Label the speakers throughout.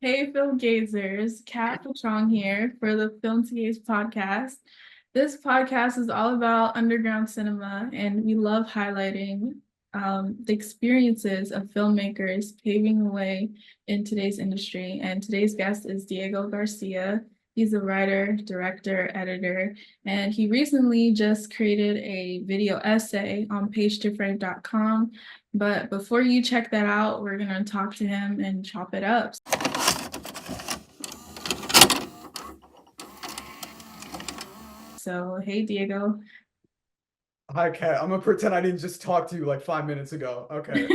Speaker 1: Hey, film gazers, Kat Patron here for the Film2GAZE podcast. This podcast is all about underground cinema, and we love highlighting the experiences of filmmakers paving the way in today's industry. And today's guest is Diego Garcia. He's a writer, director, editor, and he recently just created a video essay on page2frame.com. But before you check that out, we're going to talk to him and chop it up. So, hey, Diego.
Speaker 2: Hi, Kat. I'm gonna pretend I didn't just talk to you like 5 minutes ago. Okay.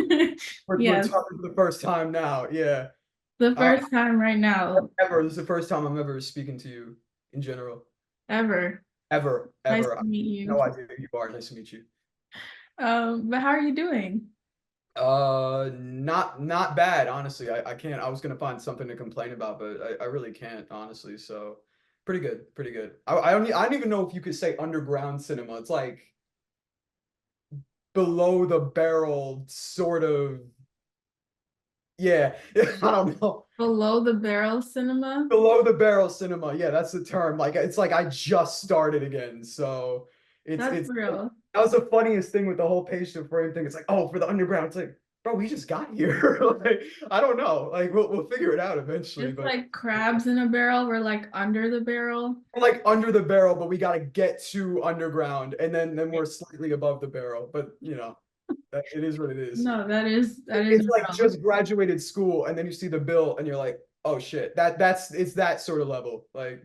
Speaker 2: We're
Speaker 1: Yes,
Speaker 2: talking for the first time now. Yeah.
Speaker 1: the
Speaker 2: Uh,
Speaker 1: first time right now,
Speaker 2: ever. This is the first time I'm ever speaking to you in general.
Speaker 1: ever.
Speaker 2: Ever,
Speaker 1: Nice
Speaker 2: ever.
Speaker 1: to meet
Speaker 2: No
Speaker 1: you.
Speaker 2: idea who you are. Nice to meet you.
Speaker 1: But how are you doing?
Speaker 2: Not bad, honestly. I can't. I was gonna find something to complain about, but I really can't, honestly. So pretty good, pretty good. I don't even know if you could say underground cinema. It's like below the barrel, sort of. Yeah, I don't know.
Speaker 1: Below the barrel cinema?
Speaker 2: Below the barrel cinema. Yeah, that's the term. Like it's like I just started again. So
Speaker 1: That's
Speaker 2: it's
Speaker 1: real.
Speaker 2: that was the funniest thing with the whole page to frame thing. It's like, oh, for the underground. It's like, bro, we just got here. Like, I don't know. Like we'll figure it out eventually,
Speaker 1: It's
Speaker 2: but
Speaker 1: like crabs in a barrel. We're like under the barrel.
Speaker 2: we're like under the barrel, but we gotta get to underground and then we're slightly above the barrel. But it is what it is.
Speaker 1: No, that is
Speaker 2: It's like
Speaker 1: real.
Speaker 2: just graduated school and then you see the bill and you're like, oh shit, that's it's that sort of level. Like,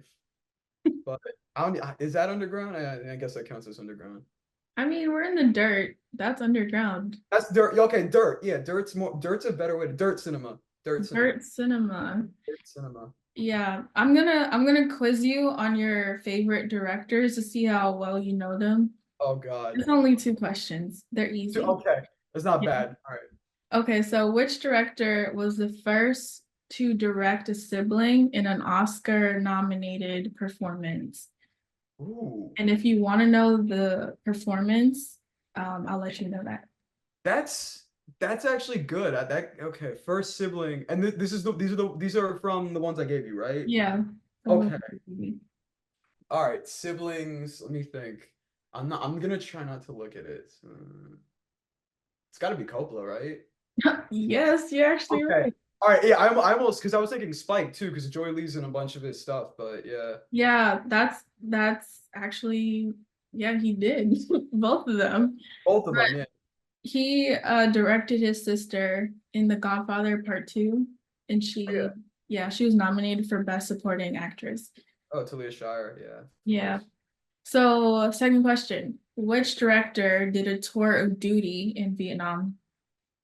Speaker 2: but I don't, is that underground? I guess that counts as underground.
Speaker 1: I mean, we're in the dirt. That's underground.
Speaker 2: That's dirt. Okay, dirt. Yeah, dirt's a better way to dirt cinema. Dirt cinema.
Speaker 1: Dirt cinema.
Speaker 2: Dirt cinema.
Speaker 1: Yeah, I'm gonna quiz you on your favorite directors to see how well you know them.
Speaker 2: Oh God.
Speaker 1: It's only two questions. They're easy.
Speaker 2: Okay, that's not
Speaker 1: Yeah.
Speaker 2: bad. All right.
Speaker 1: Okay, so which director was the first to direct a sibling in an Oscar-nominated performance?
Speaker 2: Ooh,
Speaker 1: And if you want to know the performance, I'll let you know that.
Speaker 2: that's that's actually good. That okay. First sibling, and this is these are from the ones I gave you, right?
Speaker 1: Yeah.
Speaker 2: Okay. All right. Siblings. Let me think. I'm gonna try not to look at it. It's got to be Coppola, right?
Speaker 1: Yes, you're actually
Speaker 2: Okay.
Speaker 1: right.
Speaker 2: All right. Yeah, I almost because I was thinking Spike too, because Joy Lee's in a bunch of his stuff. But yeah,
Speaker 1: Yeah, that's actually, yeah, he did both of them.
Speaker 2: both of them. Yeah.
Speaker 1: He directed his sister in The Godfather Part 2, and
Speaker 2: Oh, yeah.
Speaker 1: she was nominated for Best Supporting Actress.
Speaker 2: Oh, Talia Shire. Yeah, of
Speaker 1: Yeah.
Speaker 2: course.
Speaker 1: So, second question. Which director did a tour of duty in Vietnam?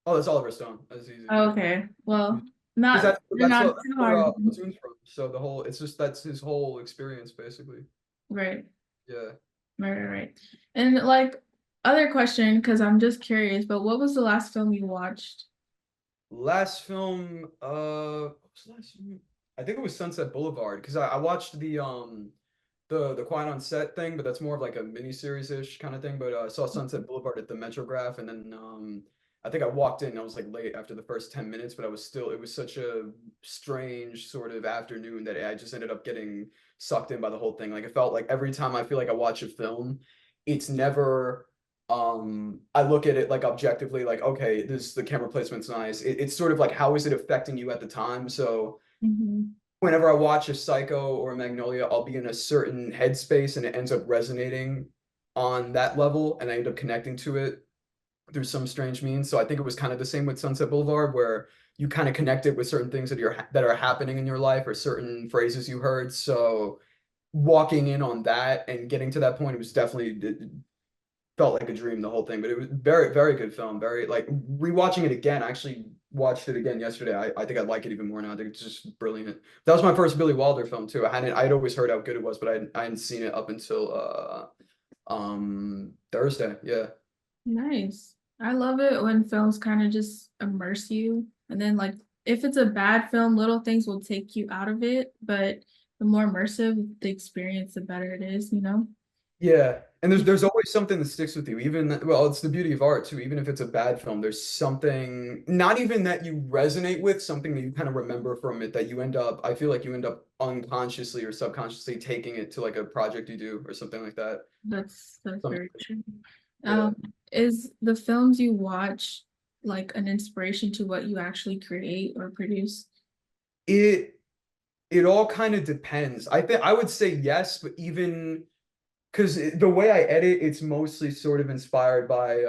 Speaker 2: Oh, that's Oliver Stone. That's easy.
Speaker 1: Oh, okay. Well,
Speaker 2: Because
Speaker 1: not they're
Speaker 2: that's
Speaker 1: not
Speaker 2: what
Speaker 1: too hard.
Speaker 2: Platoon's from. So the whole it's just that's his whole experience basically.
Speaker 1: Right.
Speaker 2: Yeah.
Speaker 1: Right. And like other question, because I'm just curious, but what was the last film you watched?
Speaker 2: Last film, what was the last film? I think it was Sunset Boulevard because I watched the Quiet on Set thing, but that's more of like a miniseries-ish kind of thing. But I saw Sunset Boulevard at the Metrograph, and then I think I walked in. I was like late after the first 10 minutes, but I was still. It was such a strange sort of afternoon that I just ended up getting sucked in by the whole thing. Like it felt like every time I feel like I watch a film, it's never I look at it like objectively like okay this the camera placement's nice it's sort of like how is it affecting you at the time so
Speaker 1: Mhm.
Speaker 2: whenever I watch a Psycho or a Magnolia, I'll be in a certain headspace and it ends up resonating on that level and I end up connecting to it through some strange means. So I think it was kind of the same with Sunset Boulevard where you kind of connect it with certain things that are happening in your life or certain phrases you heard. So walking in on that and getting to that point, it was definitely it felt like a dream the whole thing. But it was very good film. Very like rewatching it again. I actually watched it again yesterday. I think I like it even more now. I think it's just brilliant. That was my first Billy Wilder film too. I'd always heard how good it was, but I hadn't seen it up until Thursday. Yeah.
Speaker 1: Nice. I love it when films kind of just immerse you. And then like if it's a bad film, little things will take you out of it, but the more immersive the experience, the better it is, you know?
Speaker 2: Yeah, and there's always something that sticks with you. Even well, it's the beauty of art too. Even if it's a bad film, there's something not even that you resonate with, something that you kind of remember from it that you end up. I feel like you end up unconsciously or subconsciously taking it to like a project you do or something like that.
Speaker 1: That's
Speaker 2: Some,
Speaker 1: very true.
Speaker 2: yeah.
Speaker 1: Is the films you watch like an inspiration to what you actually create or produce?
Speaker 2: It it all kind of depends. I think I would say yes, but even because the way I edit, it's mostly sort of inspired by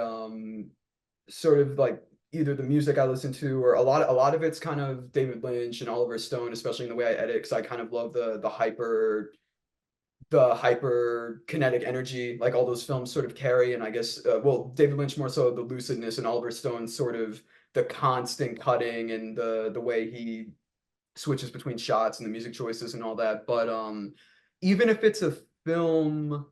Speaker 2: sort of like either the music I listen to or a lot of it's kind of David Lynch and Oliver Stone, especially in the way I edit, because I kind of love the hyper kinetic energy like all those films sort of carry. And I guess well, David Lynch more so the lucidness, and Oliver Stone sort of the constant cutting and the way he switches between shots and the music choices and all that. But even if it's a film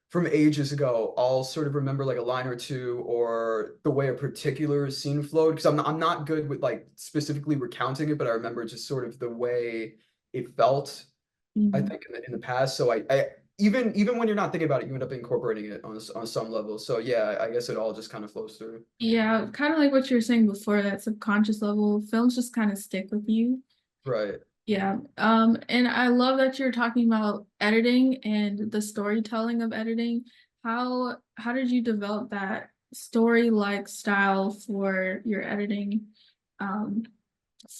Speaker 2: from ages ago, I'll sort of remember like a line or two or the way a particular scene flowed because I'm not good with like specifically recounting it, but I remember just sort of the way it felt. I
Speaker 1: Mhm.
Speaker 2: think in the past. So I even when you're not thinking about it, you end up incorporating it on some level. So yeah, I guess it all just kind of flows through.
Speaker 1: Yeah, kind of like what you were saying before, that subconscious level, films just kind of stick with you.
Speaker 2: Right.
Speaker 1: Yeah. And I love that you're talking about editing and the storytelling of editing. How did you develop that story-like style for your editing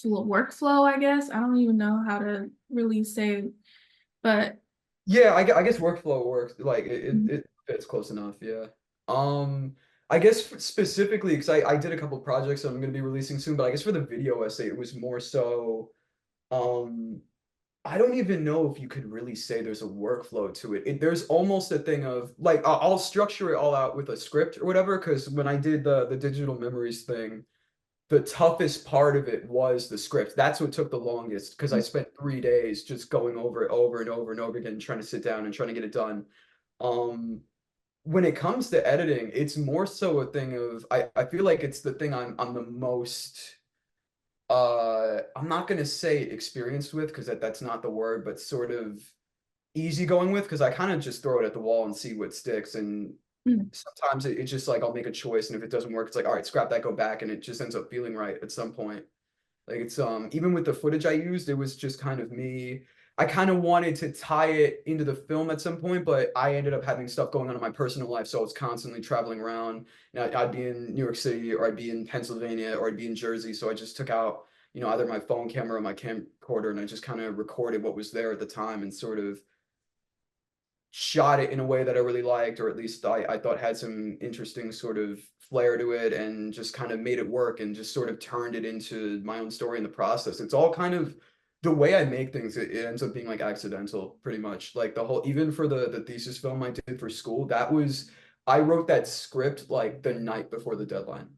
Speaker 1: workflow, I guess? I don't even know how to really say, but
Speaker 2: Yeah, I guess workflow works. Like it fits close enough. Yeah. I guess specifically because I did a couple projects that I'm going to be releasing soon, but I guess for the video essay, it was more so. Um, I don't even know if you could really say there's a workflow to it. There's almost a thing of like I'll structure it all out with a script or whatever. Because when I did the digital memories thing, the toughest part of it was the script. That's what took the longest because I spent 3 days just going over it over and over and over again, trying to sit down and trying to get it done. Um, when it comes to editing, it's more so a thing of I feel like it's the thing I'm the most I'm not gonna say experienced with because that's not the word, but sort of easygoing with because I kind of just throw it at the wall and see what sticks. And sometimes it's just like I'll make a choice, and if it doesn't work, it's like, all right, scrap that, go back, and it just ends up feeling right at some point. Like it's even with the footage I used, it was just kind of me. I kind of wanted to tie it into the film at some point, but I ended up having stuff going on in my personal life, so I was constantly traveling around. I'd be in New York City, or I'd be in Pennsylvania, or I'd be in Jersey. So I just took out, either my phone camera or my camcorder, and I just kind of recorded what was there at the time and sort of shot it in a way that I really liked, or at least I thought had some interesting sort of flair to it, and just kind of made it work and just sort of turned it into my own story in the process. It's all kind of the way I make things, it ends up being like accidental, pretty much. Like the whole, even for the thesis film I did for school, I wrote that script like the night before the deadline.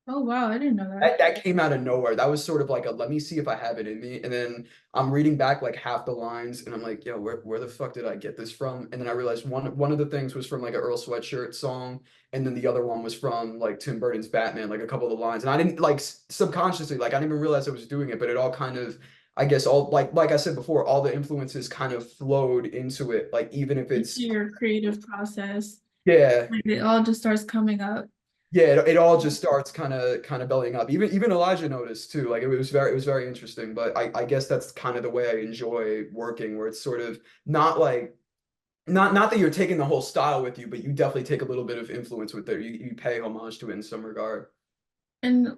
Speaker 1: oh wow, I didn't know that.
Speaker 2: That came out of nowhere. That was sort of like a let me see if I have it in me. And then I'm reading back like half the lines and I'm like, yo, where the fuck did I get this from? And then I realized one of the things was from like a Earl Sweatshirt song, and then the other one was from like Tim Burton's Batman, like a couple of the lines. And I didn't like subconsciously, like I didn't even realize I was doing it, but it all kind of, I guess all like I said before, all the influences kind of flowed into it. Like even if
Speaker 1: Into
Speaker 2: it's
Speaker 1: your creative process,
Speaker 2: yeah,
Speaker 1: like it all just starts coming up.
Speaker 2: yeah, it all just starts kind of bellying up. Even Elijah noticed too. Like it was very interesting. But I guess that's kind of the way I enjoy working, where it's sort of not like not that you're taking the whole style with you, but you definitely take a little bit of influence with it. You pay homage to it in some regard.
Speaker 1: And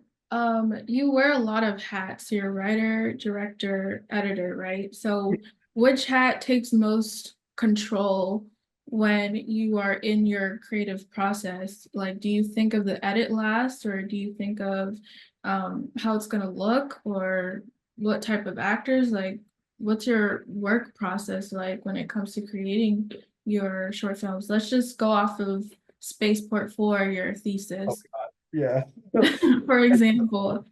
Speaker 1: you wear a lot of hats. You're a writer, director, editor, right? So which hat takes most control when you are in your creative process? Like, do you think of the edit last, or do you think of how it's gonna look, or what type of actors? Like, what's your work process like when it comes to creating your short films? Let's just go off of Spaceport 4, your
Speaker 2: Oh
Speaker 1: thesis.
Speaker 2: God. Yeah.
Speaker 1: For example.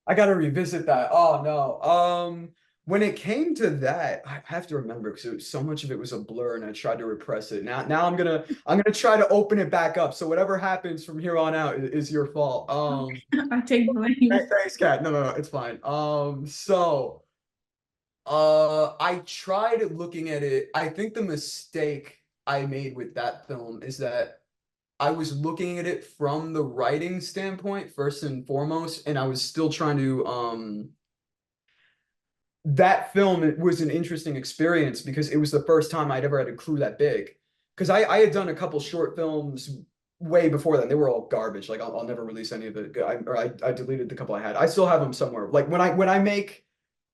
Speaker 2: I gotta revisit that. Oh no. When it came to that, I have to remember because so much of it was a blur, and I tried to repress it. Now I'm gonna try to open it back up. So whatever happens from here on out is your fault.
Speaker 1: I take blame.
Speaker 2: Thanks, Kat. No, it's fine. I tried looking at it. I think the mistake. I made with that film is that I was looking at it from the writing standpoint first and foremost, and I was still trying to that film, it was an interesting experience because it was the first time I'd ever had a crew that big. Because I had done a couple short films way before then. They were all garbage. Like I'll never release any of it. I deleted the couple I had. I still have them somewhere. Like when I make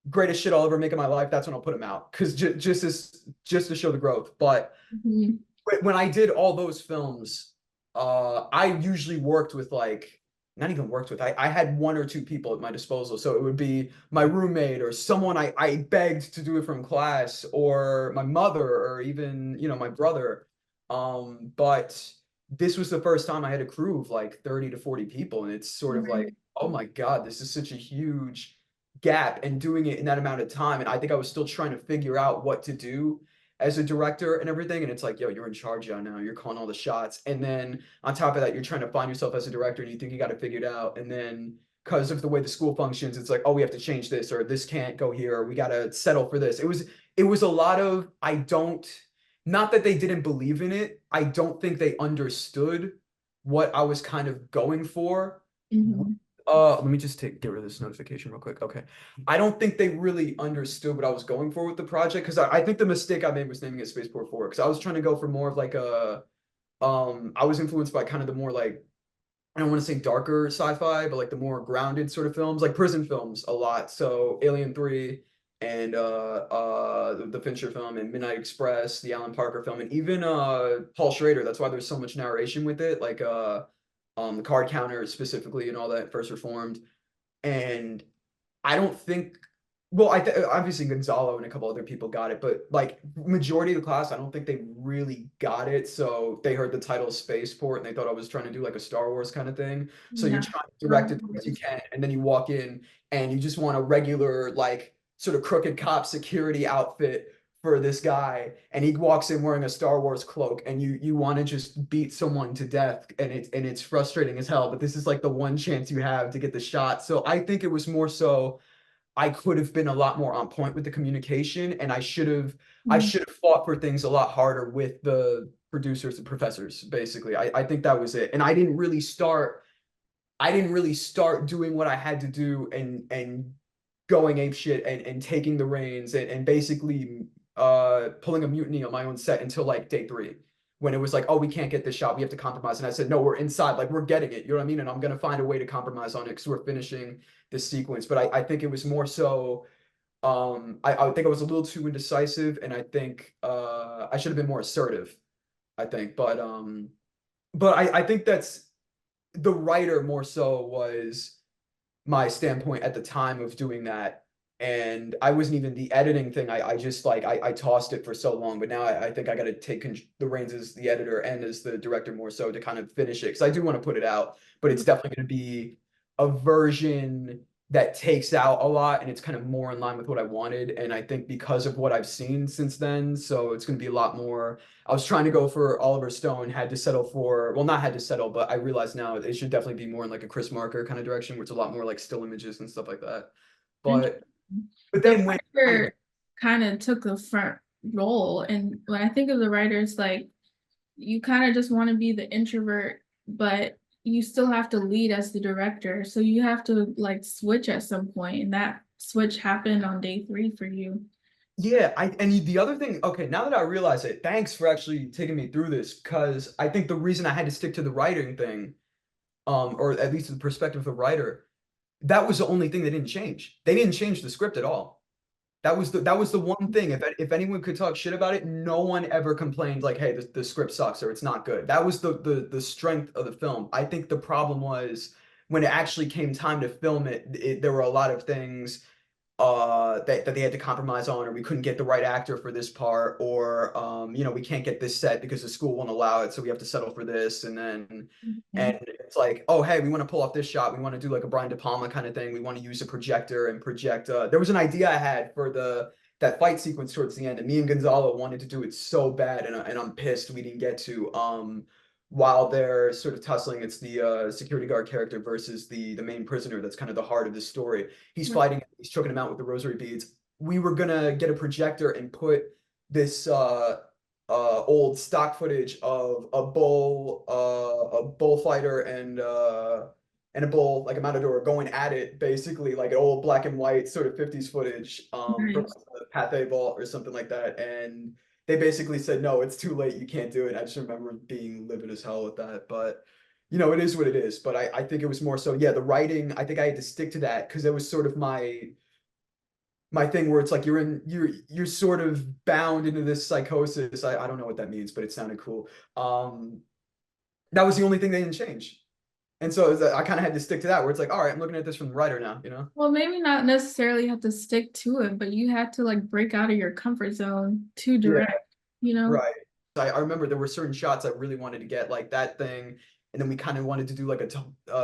Speaker 2: greatest shit I'll ever make in my life, that's when I'll put them out. Because just to show the growth. But
Speaker 1: Mhm.
Speaker 2: when I did all those films, I usually worked with like not even worked with. I had one or two people at my disposal. So it would be my roommate or someone I begged to do it from class, or my mother, or even, you know, my brother. But this was the first time I had a crew of like 30 to 40 people. And it's sort of like,
Speaker 1: Right.
Speaker 2: oh my God, this is such a huge gap and doing it in that amount of time. And I think I was still trying to figure out what to do as a director and everything. And it's like, yo, you're in charge now. You're calling all the shots. And then on top of that, you're trying to find yourself as a director and you think you got it figured out. And then because of the way the school functions, it's like, oh, we have to change this, or this can't go here, or we got to settle for this. It was a lot of, not that they didn't believe in it. I don't think they understood what I was kind of going for.
Speaker 1: Mhm.
Speaker 2: Let me just get rid of this notification real quick. Okay. I don't think they really understood what I was going for with the project, because I think the mistake I made was naming it Spaceport 4, because I was trying to go for more of like I was influenced by kind of the more like, I don't want to say darker sci-fi, but like the more grounded sort of films, like prison films a lot. So Alien 3 and the Fincher film and Midnight Express, the Alan Parker film, and even Paul Schrader. That's why there's so much narration with it, like the card counter specifically and all that, First Reformed. And I don't think, well, obviously Gonzalo and a couple other people got it, but like majority of the class, I don't think they really got it. So they heard the title Spaceport and they thought I was trying to do like a Star Wars kind of thing. So you're
Speaker 1: Yeah.
Speaker 2: trying to direct it as you can, and then you walk in and you just want a regular, like sort of crooked cop security outfit for this guy, and he walks in wearing a Star Wars cloak, and you want to just beat someone to death, and it's frustrating as hell. But this is like the one chance you have to get the shot. So I think it was more so I could have been a lot more on point with the communication, and I
Speaker 1: Mhm.
Speaker 2: should have fought for things a lot harder with the producers and professors, basically. I think that was it. And I didn't really start doing what I had to do and going ape shit and taking the reins and basically pulling a mutiny on my own set until like day 3, when it was like, oh, we can't get this shot, we have to compromise. And I said, no, we're inside, like we're getting it, you know what I mean? And I'm gonna find a way to compromise on it because we're finishing this sequence. But I think it was more so I think I was a little too indecisive, and I think I should have been more assertive, I think. But I think that's the writer more so was my standpoint at the time of doing that. And I wasn't even the editing thing. I just like I tossed it for so long, but now I think I got to take the reins as the editor and as the director more so to kind of finish it, because I do want to put it out, but it's definitely going to be a version that takes out a lot and it's kind of more in line with what I wanted. And I think because of what I've seen since then, so it's going to be a lot more. I was trying to go for Oliver Stone, had to settle for, well, not had to settle, but I realize now it should definitely be more in like a Chris Marker kind of direction, where it's a lot more like still images and stuff like that. But
Speaker 1: Interesting.
Speaker 2: but
Speaker 1: The
Speaker 2: then when kind of
Speaker 1: writer kind of took the front role. And when I think of the writers, like you kind of just want to be the introvert, but you still have to lead as the director. So you have to like switch at some point, and that switch happened on day 3 for you.
Speaker 2: yeah, the other thing, okay, now that I realize it, thanks for actually taking me through this, because I think the reason I had to stick to the writing thing, or at least the perspective of the writer, that was the only thing they didn't change. They didn't change the script at all. That was the one thing. If anyone could talk shit about it, no one ever complained like, "Hey, the script sucks" or "It's not good." That was the strength of the film. I think the problem was when it actually came time to film it, there were a lot of things that they had to compromise on, or we couldn't get the right actor for this part, or we can't get this set because the school won't allow it, so we have to settle for this. And it's like, oh, hey, we want to pull off this shot, we want to do like a Brian De Palma kind of thing, we want to use a projector and project. There was an idea I had for the that fight sequence towards the end, and me and Gonzalo wanted to do it so bad, and I'm pissed we didn't get to. While they're sort of tussling, it's the security guard character versus the main prisoner. That's kind of the heart of the story. He's fighting, he's choking him out with the rosary beads. We were gonna get a projector and put this old stock footage of a bullfighter and a bull like a matador going at it, basically like an old black and white sort of 50s footage from
Speaker 1: Nice.
Speaker 2: the Pathé Vault or something like that. And they basically said, no, it's too late, you can't do it. And I just remember being livid as hell with that. But you know, it is what it is. But I think it was more so, yeah, the writing, I think I had to stick to that because it was sort of my thing where it's like you're sort of bound into this psychosis. I don't know what that means, but it sounded cool. That was the only thing they didn't change. And so I kind of had to stick to that where it's like, all right, I'm looking at this from the writer now, you know?
Speaker 1: Well, maybe not necessarily have to stick to it, but you had to like break out of your comfort zone to
Speaker 2: Yeah,
Speaker 1: direct, you know?
Speaker 2: right. I remember there were certain shots I really wanted to get, like that thing, and then we kind of wanted to do like a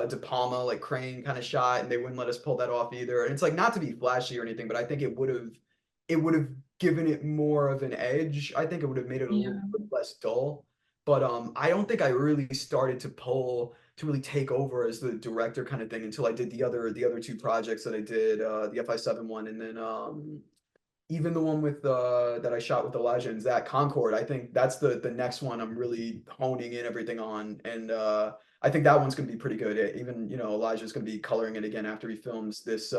Speaker 2: De Palma like crane kind of shot, and they wouldn't let us pull that off either. And it's like not to be flashy or anything, but I think it would have given it more of an edge. I think it would have made it a little
Speaker 1: Yeah.
Speaker 2: bit less dull. But I don't think I really started to really take over as the director kind of thing until I did the other two projects that I did, the FI7 one, and then even the one with that I shot with Elijah and Zach, Concord. I think that's the next one I'm really honing in everything on, and I think that one's gonna be pretty good. Even Elijah's gonna be coloring it again after he films this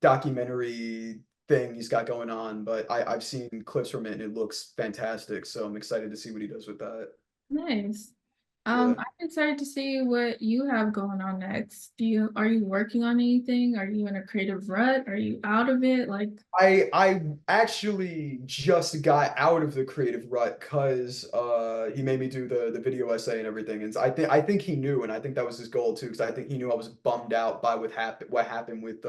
Speaker 2: documentary thing he's got going on. But I've seen clips from it and it looks fantastic, so I'm excited to see what he does with that.
Speaker 1: Nice.
Speaker 2: Yeah.
Speaker 1: I'm excited to see what you have going on next. Are you working on anything? Are you in a creative rut? Are you out of it? Like,
Speaker 2: I actually just got out of the creative rut because he made me do the video essay and everything, and I think he knew, and I think that was his goal too, because I think he knew I was bummed out by what happened with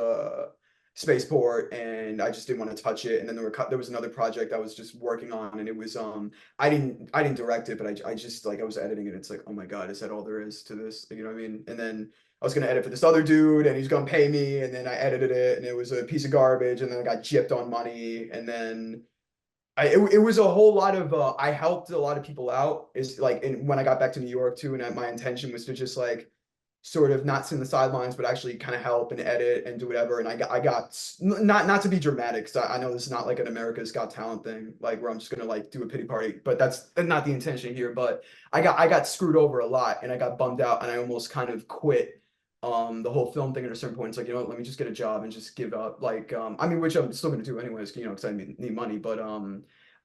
Speaker 2: Spaceport, and I just didn't want to touch it. And then there was another project I was just working on, and it was I didn't direct it, but I just like I was editing it. It's like, oh my God, is that all there is to this? You know what I mean? And then I was gonna edit for this other dude, and he's gonna pay me, and then I edited it, and it was a piece of garbage, and then I got gypped on money, and then it was a whole lot of I helped a lot of people out. Is like, and when I got back to New York too, and my intention was to just like sort of not sit in the sidelines, but actually kind of help and edit and do whatever. And I got not to be dramatic, because I know this is not like an America's Got Talent thing, like where I'm just gonna like do a pity party, but that's not the intention here. But I got screwed over a lot, and I got bummed out, and I almost kind of quit the whole film thing at a certain point. It's like, you know what, let me just get a job and just give up. Like, I mean, which I'm still gonna do anyways, because I need money. But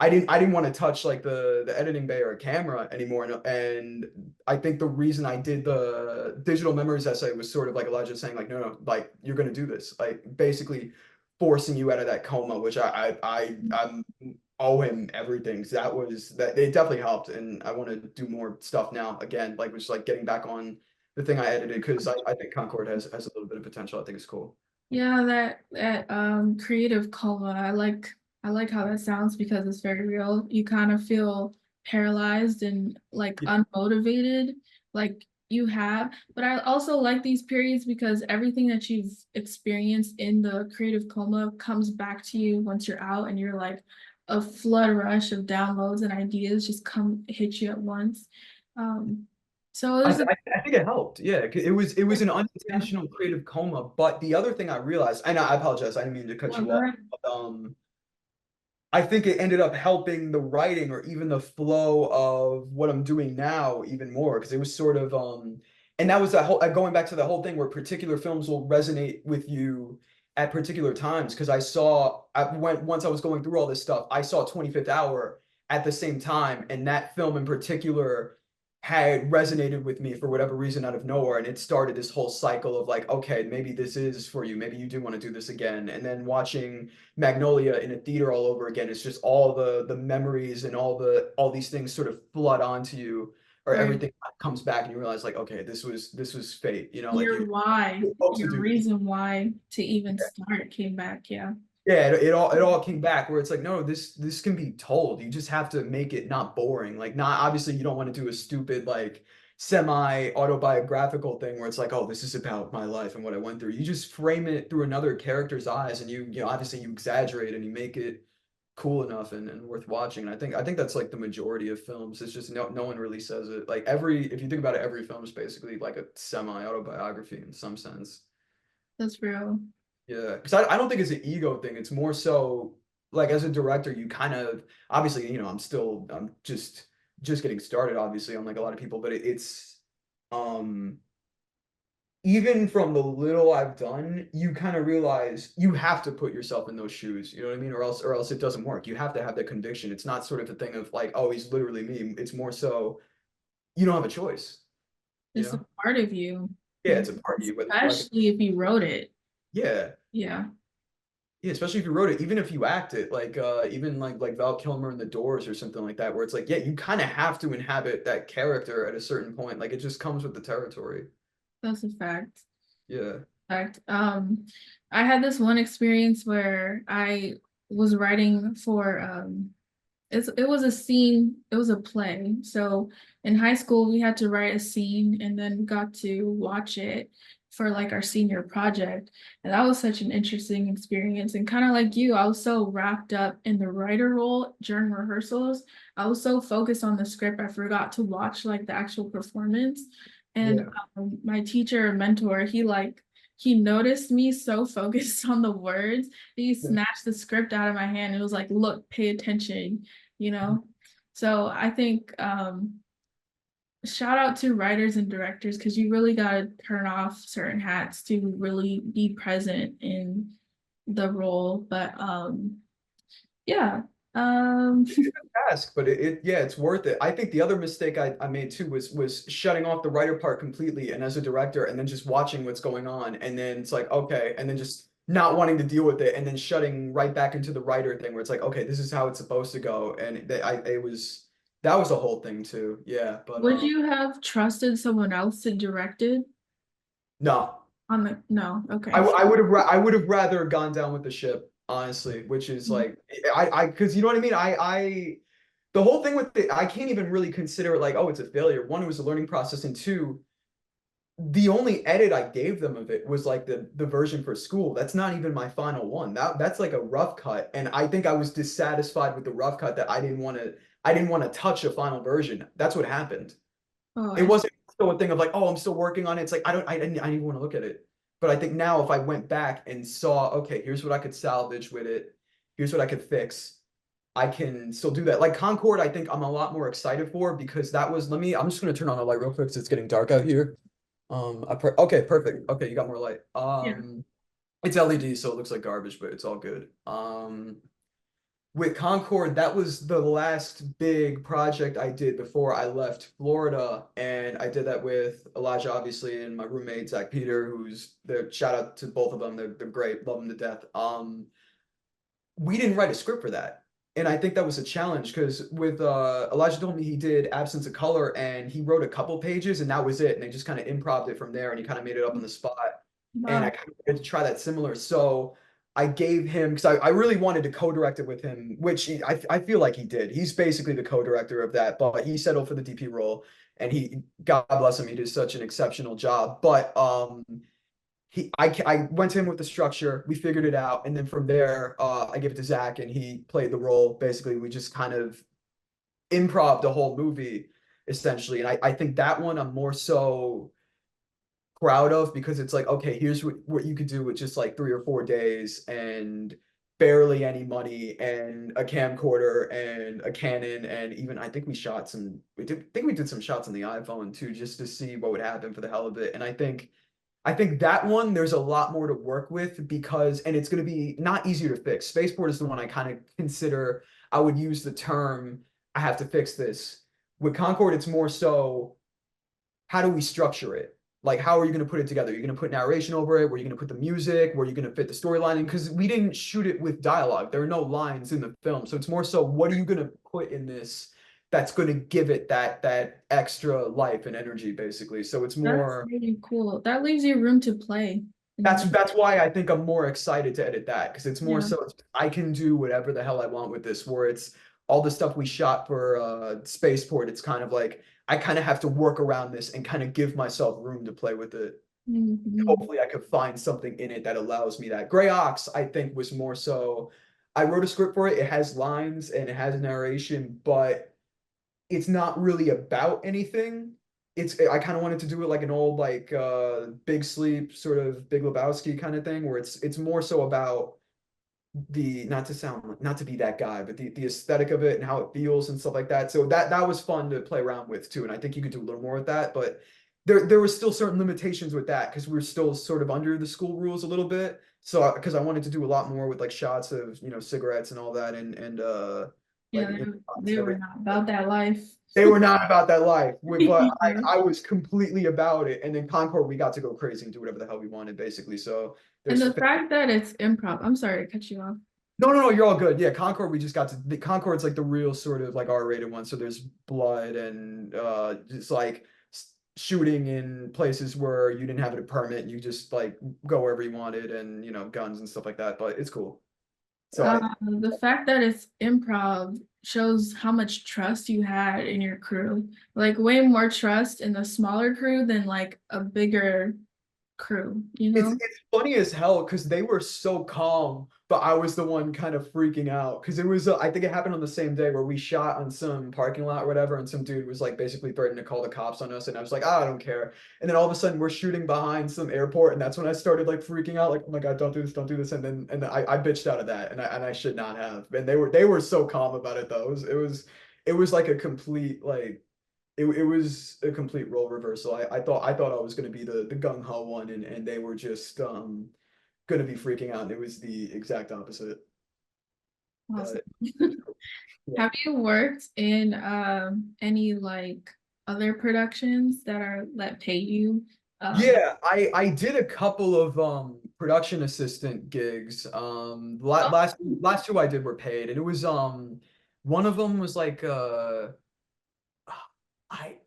Speaker 2: I didn't want to touch like the editing bay or a camera anymore. And I think the reason I did the digital memories essay was sort of like Elijah saying, like, no, no, like you're gonna do this, like basically forcing you out of that coma, which I'm owe him everything. 'Cause that it definitely helped, and I want to do more stuff now again, like which like getting back on the thing I edited, because I think Concord has a little bit of potential. I think it's cool.
Speaker 1: yeah, that creative coma. I like how that sounds because it's very real. You kind of feel paralyzed and like
Speaker 2: Yeah.
Speaker 1: unmotivated, like you have. But I also like these periods because everything that you've experienced in the creative coma comes back to you once you're out, and you're like a flood rush of downloads and ideas just come hit you at once. Um, so
Speaker 2: I,
Speaker 1: there's
Speaker 2: th-
Speaker 1: a
Speaker 2: I think it helped. Yeah, it was an
Speaker 1: yeah.
Speaker 2: unintentional creative coma. But the other thing I realized, and I apologize, I didn't mean to cut
Speaker 1: Well,
Speaker 2: you
Speaker 1: go
Speaker 2: off.
Speaker 1: ahead.
Speaker 2: But, I think it ended up helping the writing or even the flow of what I'm doing now even more, because it was sort of and that was that whole going back to the whole thing where particular films will resonate with you at particular times. Because once I was going through all this stuff, I saw 25th Hour at the same time, and that film in particular had resonated with me for whatever reason out of nowhere, and it started this whole cycle of like, okay, maybe this is for you, maybe you do want to do this again. And then watching Magnolia in a theater all over again. It's just all the memories and all these things sort of flood onto you, or
Speaker 1: Right.
Speaker 2: everything comes back, and you realize like, okay, this was fate, like
Speaker 1: Your why,
Speaker 2: you're supposed to
Speaker 1: your
Speaker 2: do this.
Speaker 1: reason why to even start came back. Yeah.
Speaker 2: Yeah, it all came back where it's like, no, this can be told. You just have to make it not boring. Like, not obviously you don't want to do a stupid like semi autobiographical thing where it's like, oh, this is about my life and what I went through. You just frame it through another character's eyes, and obviously you exaggerate and you make it cool enough and worth watching. And I think that's like the majority of films. It's just no one really says it. Like if you think about it, every film is basically like a semi autobiography in some sense.
Speaker 1: That's real.
Speaker 2: Yeah, because I don't think it's an ego thing. It's more so. like as a director, you kind of obviously, I'm just getting started, obviously, unlike a lot of people, but it's um even from the little I've done, you kind of realize you have to put yourself in those shoes. You know what I mean? Or else it doesn't work. You have to have that conviction. It's not sort of a thing of like, oh, he's literally me. It's more so you don't have a choice, you
Speaker 1: It's a
Speaker 2: know?
Speaker 1: part of you,
Speaker 2: Yeah, it's a part of you, whether you like it.
Speaker 1: especially if you wrote it.
Speaker 2: Yeah.
Speaker 1: Yeah.
Speaker 2: Yeah, especially if you wrote it, even if you act it, like even like Val Kilmer in The Doors or something like that, where it's like, yeah, you kind of have to inhabit that character at a certain point. Like it just comes with the territory.
Speaker 1: That's a fact.
Speaker 2: Yeah.
Speaker 1: Fact. I had this one experience where I was writing for it was a scene, it was a play. So in high school we had to write a scene and then got to watch it for like our senior project. And that was such an interesting experience. And kind of like you, I was so wrapped up in the writer role during rehearsals. I was so focused on the script, I forgot to watch like the actual performance. And
Speaker 2: Yeah.
Speaker 1: my teacher and mentor, he noticed me so focused on the words, he
Speaker 2: Yeah.
Speaker 1: snatched the script out of my hand and was like, look, pay attention, you know? So I think shout out to writers and directors because you really got to turn off certain hats to really be present in the role. But yeah. Um
Speaker 2: Task, but yeah, it's worth it. I think the other mistake I made too was shutting off the writer part completely and as a director and then just watching what's going on and then it's like okay and then just not wanting to deal with it and then shutting right back into the writer thing where it's like okay this is how it's supposed to go and it was that was a whole thing too. Yeah, but
Speaker 1: would you have trusted someone else to direct it
Speaker 2: no.
Speaker 1: on the no,
Speaker 2: I,
Speaker 1: okay.
Speaker 2: I would have I would have rather gone down with the ship, honestly, which is like I because you know what I mean? I the whole thing with it, I can't even really consider it like, oh, it's a failure. One, it was a learning process, and two, the only edit I gave them of it was like the version for school. That's not even my final one. That's like a rough cut, and I think I was dissatisfied with the rough cut that I didn't want to touch a final version. That's what happened.
Speaker 1: Oh,
Speaker 2: It
Speaker 1: I see.
Speaker 2: wasn't still a thing of like, oh, I'm still working on it. It's like I didn't even want to look at it. But I think now if I went back and saw, okay, here's what I could salvage with it, here's what I could fix, I can still do that. Like Concord, I think I'm a lot more excited for because that was, I'm just gonna turn on the light real quick because it's getting dark out here. Okay, perfect. Okay, you got more light.
Speaker 1: Yeah.
Speaker 2: It's LED, so it looks like garbage, but it's all good. With Concord, that was the last big project I did before I left Florida. And I did that with Elijah, obviously, and my roommate, Zach Peter, who's the shout out to both of them. They're great, love them to death. We didn't write a script for that. And I think that was a challenge because with Elijah told me he did Absence of Color and he wrote a couple pages and that was it. And they just kind of improv it from there and he kind of made it up on the spot. And I
Speaker 1: Wow.
Speaker 2: kind of wanted to try that similar. So I gave him because I really wanted to co-direct it with him, which I feel like he did. He's basically the co-director of that, but he settled for the DP role and he God bless him, he did such an exceptional job. But I went to him with the structure, we figured it out, and then from there, I gave it to Zach and he played the role. Basically, we just kind of improv the whole movie essentially. And I think that one I'm more so proud of because it's like, okay, here's what you could do with just like 3 or 4 days and barely any money and a camcorder and a Canon and even I think we did some shots on the iPhone too just to see what would happen for the hell of it. And I think that one there's a lot more to work with because and it's going to be not easier to fix. Spaceport is the one I kind of consider I would use the term I have to fix this. With Concord, it's more so how do we structure it? Like, how are you going to put it together? You're going to put narration over it? Where are you going to put the music? Where are you going to fit the storyline in? Because we didn't shoot it with dialogue. There are no lines in the film. So it's more so, what are you going to put in this that's going to give it that extra life and energy, basically. So it's
Speaker 1: That's
Speaker 2: more
Speaker 1: really cool. That leaves you room to play. And
Speaker 2: that's why I think I'm more excited to edit that because it's more
Speaker 1: yeah.
Speaker 2: so I can do whatever the hell I want with this. Where it's all the stuff we shot for Spaceport, it's kind of like I kind of have to work around this and kind of give myself room to play with it.
Speaker 1: Mhm.
Speaker 2: Hopefully, I could find something in it that allows me that. Gray Ox, I think, was more so. I wrote a script for it. It has lines and it has narration, but it's not really about anything. It's I kind of wanted to do it like an old like Big Sleep sort of Big Lebowski kind of thing where it's more so about the not to be that guy, but the aesthetic of it and how it feels and stuff like that. So that was fun to play around with too. And I think you could do a little more with that, but there were still certain limitations with that because we are still sort of under the school rules a little bit. So because I wanted to do a lot more with like shots of, you know, cigarettes and all that and like
Speaker 1: Yeah,
Speaker 2: you know,
Speaker 1: they
Speaker 2: and
Speaker 1: were
Speaker 2: everything.
Speaker 1: not about that life.
Speaker 2: They were not about that life, but
Speaker 1: Yeah.
Speaker 2: I was completely about it. And then Concord, we got to go crazy and do whatever the hell we wanted, basically. So
Speaker 1: And
Speaker 2: there's
Speaker 1: the fact that it's improv, I'm sorry to cut you off.
Speaker 2: no, you're all good. Yeah, Concord, we just got to the Concord's like the real sort of like R-rated one. So there's blood and just like shooting in places where you didn't have a permit. You just like go wherever you wanted and you know, guns and stuff like that. But it's cool. So
Speaker 1: The fact that it's improv shows how much trust you had in your crew. Like way more trust in the smaller crew than like a bigger crew, you know?
Speaker 2: it's funny as hell because they were so calm, but I was the one kind of freaking out because it was I think it happened on the same day where we shot on some parking lot or whatever, and some dude was like basically threatening to call the cops on us, and I was like, I don't care. And then all of a sudden we're shooting behind some airport, and that's when I started like freaking out, like, oh my God, don't do this. And then I bitched out of that, and I should not have. And they were so calm about it though. It was like a complete like it was a complete role reversal. I thought I was going to be the gung ho one, and they were just going to be freaking out. And it was the exact opposite.
Speaker 1: Awesome.
Speaker 2: But yeah,
Speaker 1: Have you worked in any like other productions that pay you? Um,
Speaker 2: yeah, I did a couple of production assistant gigs. Last two I did were paid, and it was one of them was like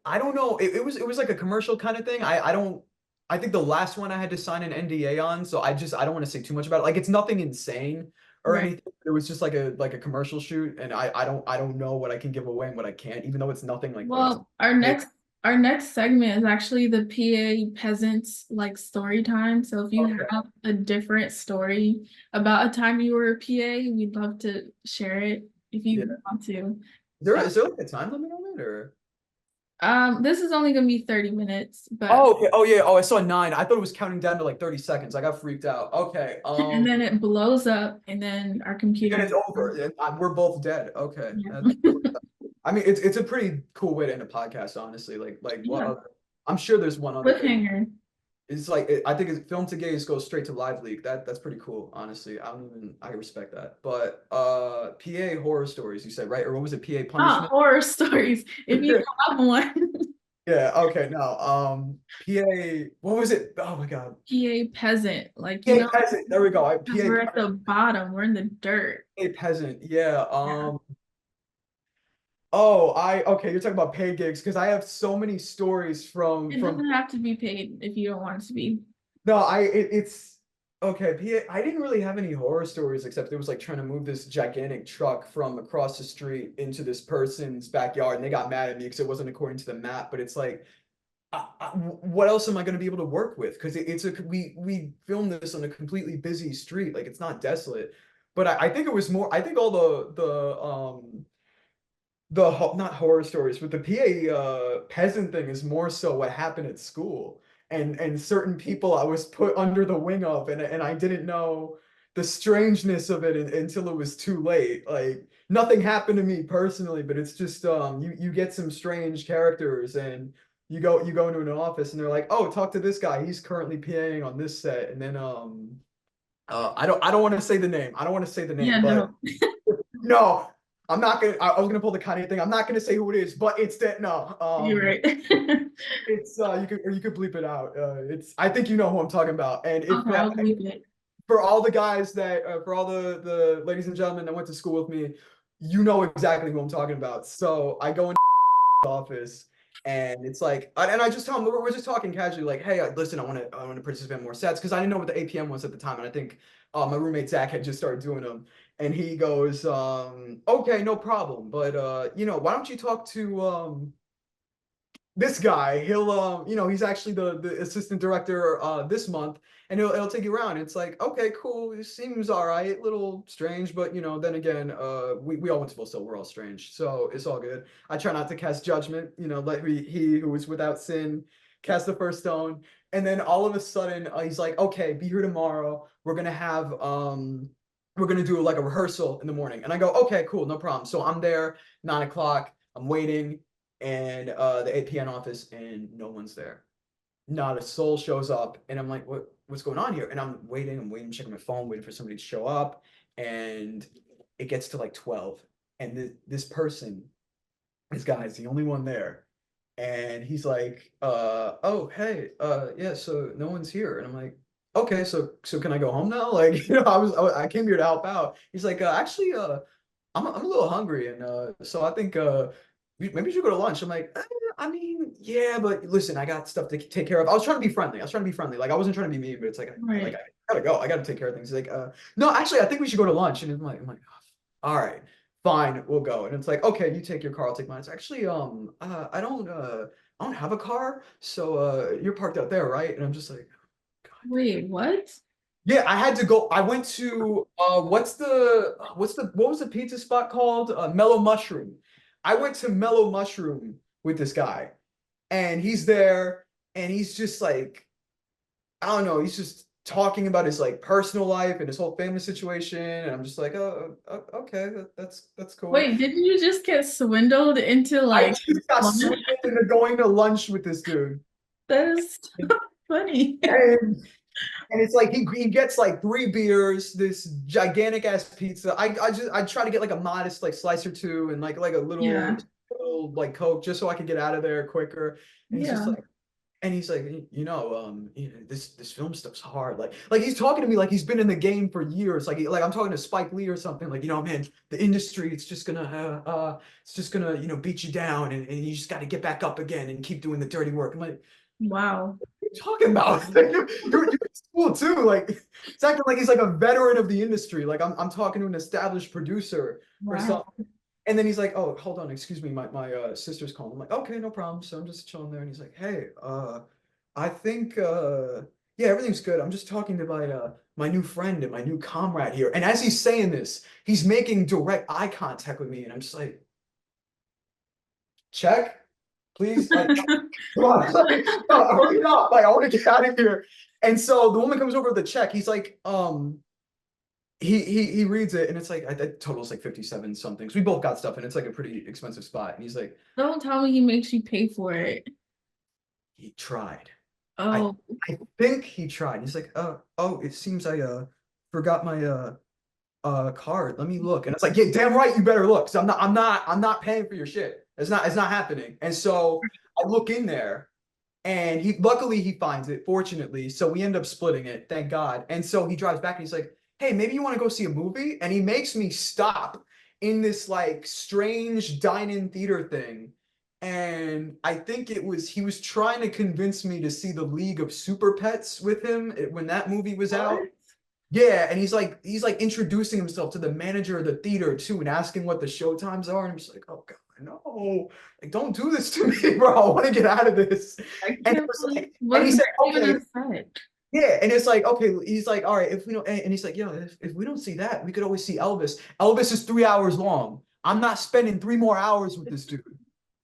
Speaker 2: I don't know. It was like a commercial kind of thing. I don't I think the last one I had to sign an NDA on, so I don't want to say too much about it. Like it's nothing insane or
Speaker 1: right.
Speaker 2: anything. It was just like a commercial shoot, and I don't know what I can give away and what I can't, even though it's nothing like it's
Speaker 1: Well, our next segment is actually the PA peasants like story time. So if you
Speaker 2: okay.
Speaker 1: have a different story about a time you were a PA, we'd love to share it if
Speaker 2: Yeah.
Speaker 1: you want to. Uh,
Speaker 2: Is there like a time limit on it or?
Speaker 1: this is only gonna be 30 minutes, but
Speaker 2: Oh, okay. Oh yeah. Oh, I saw 9. I thought it was counting down to like 30 seconds. I got freaked out. Okay.
Speaker 1: and then it blows up and then our
Speaker 2: And
Speaker 1: computer.
Speaker 2: it's over. And we're both dead. Okay.
Speaker 1: Yeah.
Speaker 2: I mean, it's a pretty cool way to end a podcast, honestly. Like what
Speaker 1: Yeah.
Speaker 2: other? I'm sure there's one other thing.
Speaker 1: Cliffhanger.
Speaker 2: It's like I think it's Film2GAZE goes straight to live leak. That's pretty cool, honestly. I respect that. But PA horror stories, you said, right? Or what was it? PA
Speaker 1: Ah,
Speaker 2: punishment?
Speaker 1: horror stories. If you have one.
Speaker 2: Yeah, okay, no. PA, what was it? Oh my God.
Speaker 1: PA peasant, like
Speaker 2: PA peasant. There we go.
Speaker 1: we're at the bottom, we're in the dirt.
Speaker 2: PA peasant. Yeah.
Speaker 1: Yeah.
Speaker 2: Oh, I okay, you're talking about paid gigs because I have so many stories
Speaker 1: It
Speaker 2: from
Speaker 1: doesn't have to be paid if you don't want it to be.
Speaker 2: no, it's okay. I didn't really have any horror stories except it was like trying to move this gigantic truck from across the street into this person's backyard, and they got mad at me because it wasn't according to the map. But it's like, what else am I going to be able to work with? Because it's a we filmed this on a completely busy street, like it's not desolate. But I think it was more. I think all not horror stories, but the PA peasant thing is more so what happened at school and certain people I was put under the wing of, and I didn't know the strangeness of it until it was too late. Like nothing happened to me personally, but it's just you get some strange characters and you go into an office and they're like, oh, talk to this guy, he's currently PAing on this set, and then I don't want to say the name, I don't want to say the
Speaker 1: Yeah,
Speaker 2: name, but
Speaker 1: no,
Speaker 2: no, I'm not gonna. I was gonna pull the Kanye thing. I'm not gonna say who it is, but it's that. No,
Speaker 1: you're right.
Speaker 2: it's you could bleep it out. It's I think you know who I'm talking about. And if
Speaker 1: Okay, I'll believe it.
Speaker 2: for all the guys that for all the ladies and gentlemen that went to school with me, you know exactly who I'm talking about. So I go in the office and it's like, and I just tell him we're just talking casually, like, hey, listen, I want to participate in more sets because I didn't know what the APM was at the time, and I think my roommate Zach had just started doing them, and he goes, okay, no problem, but you know, why don't you talk to this guy? He'll you know, he's actually the assistant director this month, and he'll take you around. It's like, okay, cool, it seems all right, little strange, but you know, then again, we all went to Full Sail, we're all strange, so it's all good. I try not to cast judgment, you know, let he who is without sin cast the first stone. And then all of a sudden he's like, okay, be here tomorrow, we're gonna have we're gonna do like a rehearsal in the morning. And I go, okay, cool, no problem. So I'm there, 9 o'clock, I'm waiting, and the APN office, and no one's there. Not a soul shows up, and I'm like, what's going on here? And I'm waiting, checking my phone, waiting for somebody to show up, and it gets to like 12, and this person, this guy is the only one there. And he's like, oh, hey, yeah, so no one's here. And I'm like, okay, so can I go home now? Like, I came here to help out. He's like, actually, I'm a little hungry, and so I think maybe you should go to lunch. I'm like, I mean, yeah, but listen, I got stuff to take care of. I was trying to be friendly. I was trying to be friendly. Like, I wasn't trying to be mean, but it's like,
Speaker 1: Right.
Speaker 2: I gotta go. I gotta take care of things. He's like, no, actually, I think we should go to lunch. And I'm like, all right, fine, we'll go. And it's like, okay, you take your car, I'll take mine. It's actually, I don't have a car, so you're parked out there, right? And I'm just like, God.
Speaker 1: Wait, what?
Speaker 2: Yeah, I had to go. I went to what was the pizza spot called? Mellow Mushroom. I went to Mellow Mushroom with this guy, and he's there, and he's just like, I don't know, he's just talking about his like personal life and his whole family situation, and I'm just like, okay, that's cool.
Speaker 1: Wait, didn't you just get swindled into
Speaker 2: I
Speaker 1: like
Speaker 2: just got
Speaker 1: lunch?
Speaker 2: swindled into going to lunch with this dude.
Speaker 1: That is so funny.
Speaker 2: And And it's like he gets like 3 beers, this gigantic ass pizza. I try to get like a modest like slice or two, and like a
Speaker 1: Yeah.
Speaker 2: little like Coke, just so I could get out of there quicker. And he's just
Speaker 1: Yeah.
Speaker 2: like, this film stuff's hard. Like he's talking to me like he's been in the game for years. Like I'm talking to Spike Lee or something. Like, man, the industry, it's just gonna beat you down, and you just got to get back up again and keep doing the dirty work. I'm like,
Speaker 1: Wow.
Speaker 2: you talking about? You're in school too. Like, it's acting like he's like a veteran of the industry. Like, I'm talking to an established producer or
Speaker 1: Wow.
Speaker 2: something. And then he's like, oh, hold on, excuse me, my sister's calling. I'm like, okay, no problem. So I'm just chilling there, and he's like, hey, I think yeah, everything's good. I'm just talking to my new friend and my new comrade here. And as he's saying this, he's making direct eye contact with me, and I'm just like, check, please, like, come on, like, no, hurry up, like I want to get out of here. And so the woman comes over with the check. He's like, he reads it, and it's like that totals like 57 something. So we both got stuff, and it's like a pretty expensive spot. And he's like,
Speaker 1: Don't tell me he makes you pay for it.
Speaker 2: he tried. I
Speaker 1: Oh,
Speaker 2: I think he tried. He's like, oh, it seems I forgot my card. Let me look. And it's like, yeah, damn right, you better look. So I'm not paying for your shit. It's not happening. And so I look in there, and luckily he finds it, fortunately. So we end up splitting it, thank God. And so he drives back, and he's like, hey, maybe you want to go see a movie? And he makes me stop in this like strange dine-in theater thing. And I think he was trying to convince me to see the League of Super Pets with him when that movie was out.
Speaker 1: what?
Speaker 2: Yeah, and he's like introducing himself to the manager of the theater too, and asking what the show times are. And I'm just like, oh God, no, like don't do this to me, bro. I want to get out of this.
Speaker 1: I
Speaker 2: And he
Speaker 1: can't
Speaker 2: was
Speaker 1: believe
Speaker 2: like, and he
Speaker 1: was
Speaker 2: said,
Speaker 1: there even
Speaker 2: okay,
Speaker 1: a set?
Speaker 2: yeah, and it's like, okay, he's like, all right, if we don't, and he's like, yeah, if we don't see that, we could always see Elvis. Elvis is 3 hours long. I'm not spending 3 more hours with this dude.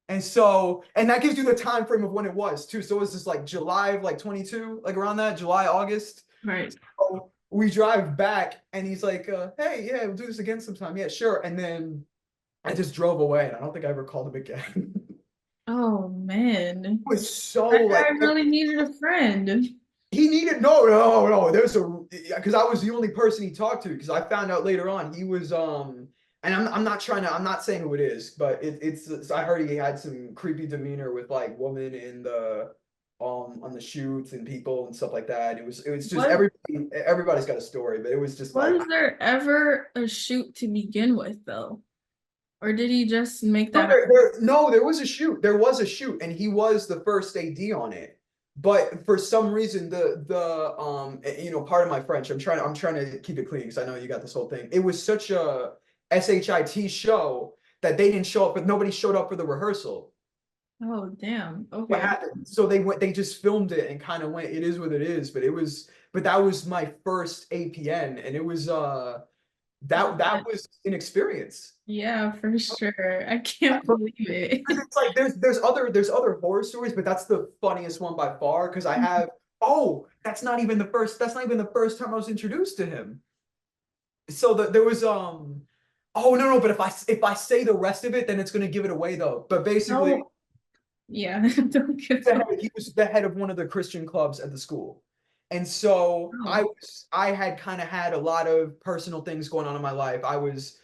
Speaker 2: And so, and that gives you the time frame of when it was too. So it was just like July of like 22, like around that, July, August.
Speaker 1: Right.
Speaker 2: So we drive back, and he's like, hey, yeah, we'll do this again sometime. Yeah, sure. And then I just drove away, and I don't think I ever called him again.
Speaker 1: Oh man.
Speaker 2: It was so
Speaker 1: That
Speaker 2: like
Speaker 1: guy really needed a friend.
Speaker 2: he needed no. There's because I was the only person he talked to, because I found out later on he was and I'm not saying who it is, but it's I heard he had some creepy demeanor with like women in the on the shoots and people and stuff like that. It was just
Speaker 1: Was
Speaker 2: everybody's got a story, but it was just like,
Speaker 1: was there ever a shoot to begin with though? Or did he just make that up?
Speaker 2: no, there was a shoot. There was a shoot, and he was the first AD on it. But for some reason, part of my French, I'm trying to keep it clean, because I know you got this whole thing. It was such a shit show that they didn't show up, but nobody showed up for the rehearsal.
Speaker 1: Oh damn.
Speaker 2: What
Speaker 1: Okay.
Speaker 2: happened? So they just filmed it and kind of went, it is what it is. But that was my first APN, and it was that was an experience.
Speaker 1: Yeah, for sure. I can't believe it.
Speaker 2: It's like there's other horror stories, but that's the funniest one by far, because I have, that's not even the first time I was introduced to him. So there was oh no, but if I say the rest of it, then it's gonna give it away though. But basically,
Speaker 1: No. Yeah, don't give
Speaker 2: the
Speaker 1: up.
Speaker 2: he was the head of one of the Christian clubs at the school. And so
Speaker 1: Oh,
Speaker 2: I had kind of had a lot of personal things going on in my life. I was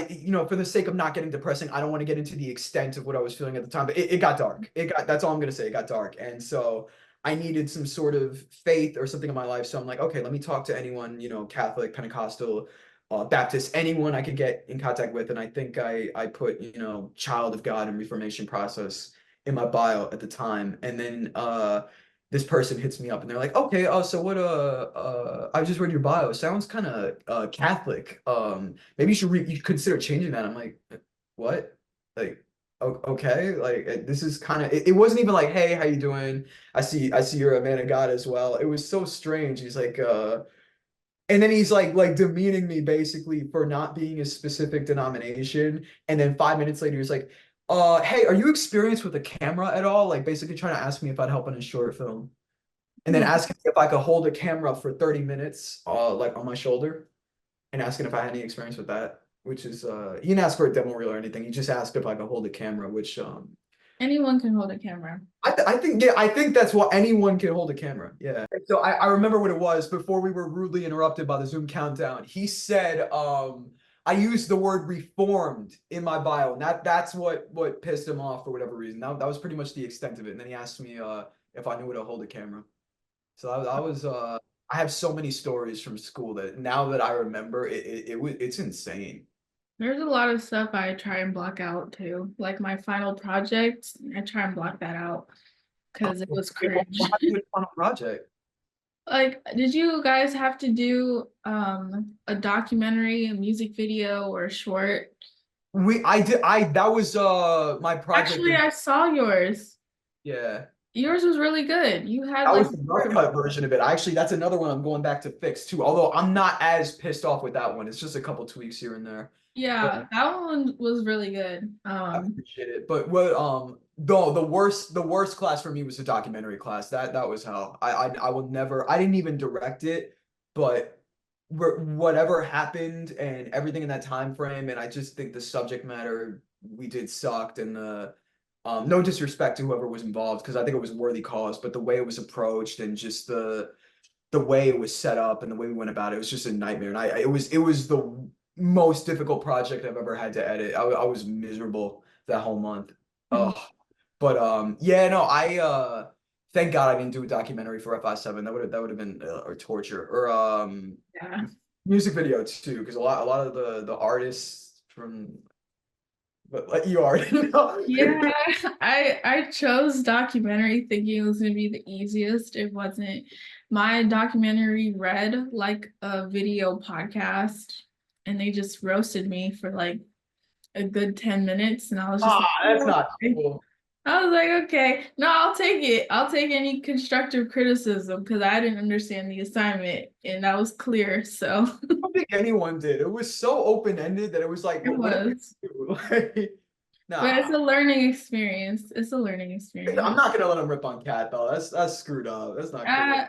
Speaker 2: you know, for the sake of not getting depressing, I don't want to get into the extent of what I was feeling at the time, but it got dark. That's all I'm gonna say. It got dark. And so I needed some sort of faith or something in my life. So I'm like, okay, let me talk to anyone, you know, Catholic, Pentecostal, Baptist, anyone I could get in contact with. And I think I put, you know, child of God and Reformation process in my bio at the time. And then this person hits me up and they're like, okay, so what I just read your bio. Sounds kind of Catholic. Maybe you consider changing that. I'm like, what? Like, okay, like this is kind of it wasn't even like, hey, how you doing? I see you're a man of God as well. It was so strange. He's like, and then he's like demeaning me basically for not being a specific denomination. And then 5 minutes later, he's like, hey, are you experienced with a camera at all? Like basically trying to ask me if I'd help in a short film. And then
Speaker 1: hmm.
Speaker 2: asking if I could hold a camera for 30 minutes, like on my shoulder, and asking if I had any experience with that, which is he didn't ask for a demo reel or anything. He just asked if I could hold a camera, which
Speaker 1: Anyone can hold a camera.
Speaker 2: I think yeah, I think that's what anyone can hold a camera. Yeah. So I remember what it was before we were rudely interrupted by the Zoom countdown. He said, I used the word reformed in my bio, and that's what pissed him off for whatever reason. That was pretty much the extent of it. And then he asked me if I knew how to hold a camera. So that was I have so many stories from school that now that I remember it's insane.
Speaker 1: There's a lot of stuff I try and block out too. Like my final project, I try and block that out because it was
Speaker 2: What
Speaker 1: cringe.
Speaker 2: happened to the final project?
Speaker 1: Like, did you guys have to do a documentary, a music video, or a short?
Speaker 2: I did I that was my project
Speaker 1: Actually,
Speaker 2: in
Speaker 1: I saw yours.
Speaker 2: yeah.
Speaker 1: Yours was really good. You had
Speaker 2: That
Speaker 1: like
Speaker 2: was the rough cut version of it. Actually, that's another one I'm going back to fix too. Although I'm not as pissed off with that one. It's just a couple tweaks here and there. But
Speaker 1: yeah, that one was really good.
Speaker 2: I appreciate it. But what though the worst class for me was the documentary class. That was hell. I will never I didn't even direct it, but whatever happened and everything in that time frame, and I just think the subject matter we did sucked, and the no disrespect to whoever was involved because I think it was a worthy cause, but the way it was approached and just the way it was set up and the way we went about it was just a nightmare. And it was the most difficult project I've ever had to edit. I was miserable that whole month.
Speaker 1: Mhm.
Speaker 2: Oh, but yeah, no, I thank God I didn't do a documentary for FI7. That would have been or torture or
Speaker 1: Yeah.
Speaker 2: music video too because a lot of the artists from but like you already know.
Speaker 1: Yeah, I chose documentary thinking it was gonna be the easiest. It wasn't. My documentary read like a video podcast, and they just roasted me for like a good 10 minutes, and I was just
Speaker 2: Ah,
Speaker 1: like,
Speaker 2: that's
Speaker 1: "Oh,
Speaker 2: not
Speaker 1: okay."
Speaker 2: cool.
Speaker 1: I was like, okay, no, I'll take it. I'll take any constructive criticism because I didn't understand the assignment, and that was clear. So
Speaker 2: I don't think anyone did. It was so open-ended that it was like,
Speaker 1: it
Speaker 2: what do we
Speaker 1: was.
Speaker 2: do? Like,
Speaker 1: But it's
Speaker 2: nah.
Speaker 1: a learning experience. It's a learning experience.
Speaker 2: I'm not gonna let him rip on Cat though. That's screwed up. That's not cool.
Speaker 1: Uh,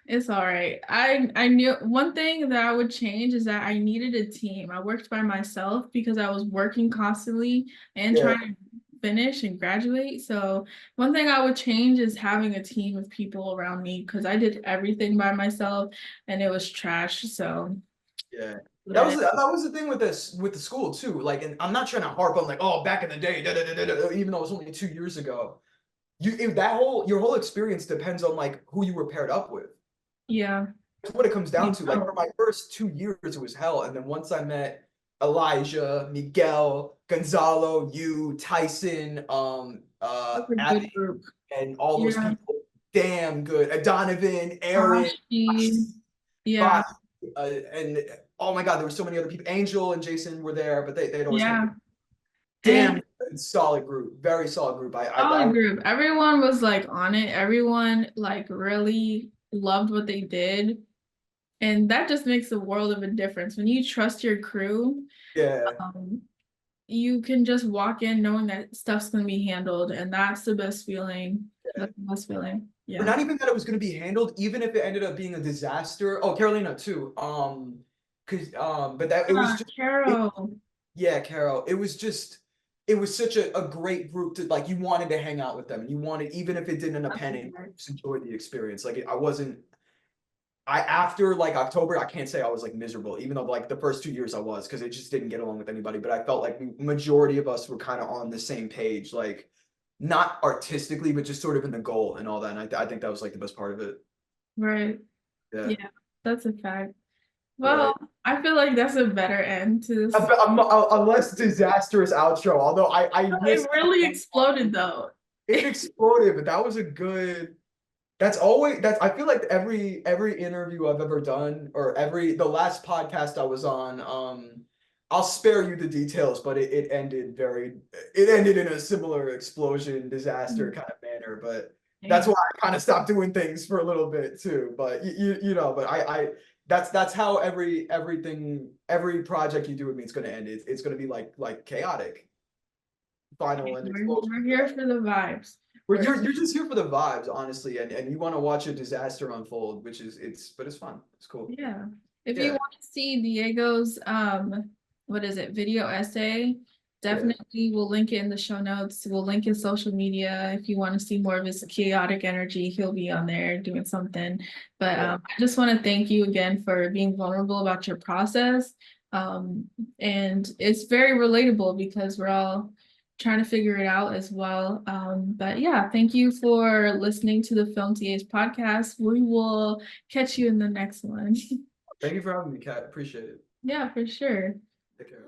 Speaker 1: it's all right. I knew one thing that I would change is that I needed a team. I worked by myself because I was working constantly and
Speaker 2: Yeah,
Speaker 1: trying to finish and graduate. So one thing I would change is having a team of people around me because I did everything by myself and it was trash. So
Speaker 2: yeah.
Speaker 1: what it is.
Speaker 2: That was the thing with this with the school too. Like, and I'm not trying to harp on like, oh, back in the day, da, da, da, da, da, even though it was only 2 years ago. If that whole your whole experience depends on like who you were paired up with.
Speaker 1: Yeah.
Speaker 2: That's what it comes down
Speaker 1: You
Speaker 2: to. Like for
Speaker 1: know.
Speaker 2: my first 2 years, it was hell. And then once I met Elijah, Miguel, Gonzalo, you, Tyson,
Speaker 1: That's a
Speaker 2: Abby,
Speaker 1: good group.
Speaker 2: and all those
Speaker 1: Yeah.
Speaker 2: people, damn good. Donovan, Aaron,
Speaker 1: Ashi. Yeah.
Speaker 2: Bosh, and oh my God, there were so many other people. Angel and Jason were there, but they'd always make it.
Speaker 1: Yeah.
Speaker 2: Damn
Speaker 1: And
Speaker 2: good, solid group, very solid group.
Speaker 1: solid group. Everyone was like on it. Everyone like really loved what they did. And that just makes a world of a difference. When you trust your crew,
Speaker 2: yeah.
Speaker 1: um, you can just walk in knowing that stuff's gonna be handled, and that's the best feeling. That's the best feeling.
Speaker 2: Or
Speaker 1: Yeah.
Speaker 2: not even that it was gonna be handled, even if it ended up being a disaster. Oh, Carolina too. Cause but that it was just it,
Speaker 1: Carol.
Speaker 2: yeah, Carol. It was just it was such a great group to like you wanted to hang out with them and you wanted even if it didn't end up
Speaker 1: That's
Speaker 2: panning,
Speaker 1: okay.
Speaker 2: just enjoy the experience. Like I wasn't I after like October, I can't say I was like miserable, even though like the first 2 years I was, because it just didn't get along with anybody. But I felt like majority of us were kind of on the same page, like not artistically, but just sort of in the goal and all that. And I think that was like the best part of it.
Speaker 1: Right.
Speaker 2: Yeah,
Speaker 1: Yeah, that's a fact. Well,
Speaker 2: right.
Speaker 1: I feel like that's a better end to this.
Speaker 2: A less disastrous outro, although I
Speaker 1: It
Speaker 2: missed
Speaker 1: really exploded though.
Speaker 2: it exploded, but that was a good. That's always that's I feel like every interview I've ever done or every the last podcast I was on, I'll spare you the details, but it ended in a similar explosion, disaster kind of manner. But that's
Speaker 1: Dang.
Speaker 2: why I kind of stopped doing things for a little bit too. But you know, but I that's how every project you do with me is gonna end. It's gonna be like chaotic, final and explosion.
Speaker 1: We're here for the vibes.
Speaker 2: Well,
Speaker 1: We're
Speaker 2: you're just here for the vibes, honestly, and you want to watch a disaster unfold, which is but it's fun. It's cool.
Speaker 1: Yeah. If you
Speaker 2: Yeah,
Speaker 1: want to see Diego's what is it, video essay,
Speaker 2: yeah,
Speaker 1: definitely we'll link it in the show notes. We'll link his social media. If you want to see more of his chaotic energy, he'll be on there doing something. But
Speaker 2: yeah.
Speaker 1: I just want to thank you again for being vulnerable about your process. Um, and it's very relatable because we're all trying to figure it out as well. But yeah, thank you for listening to the Film TA's podcast. We will catch you in the next one.
Speaker 2: Thank you for having me, Kat. Appreciate it.
Speaker 1: Yeah, for sure.
Speaker 2: Take care.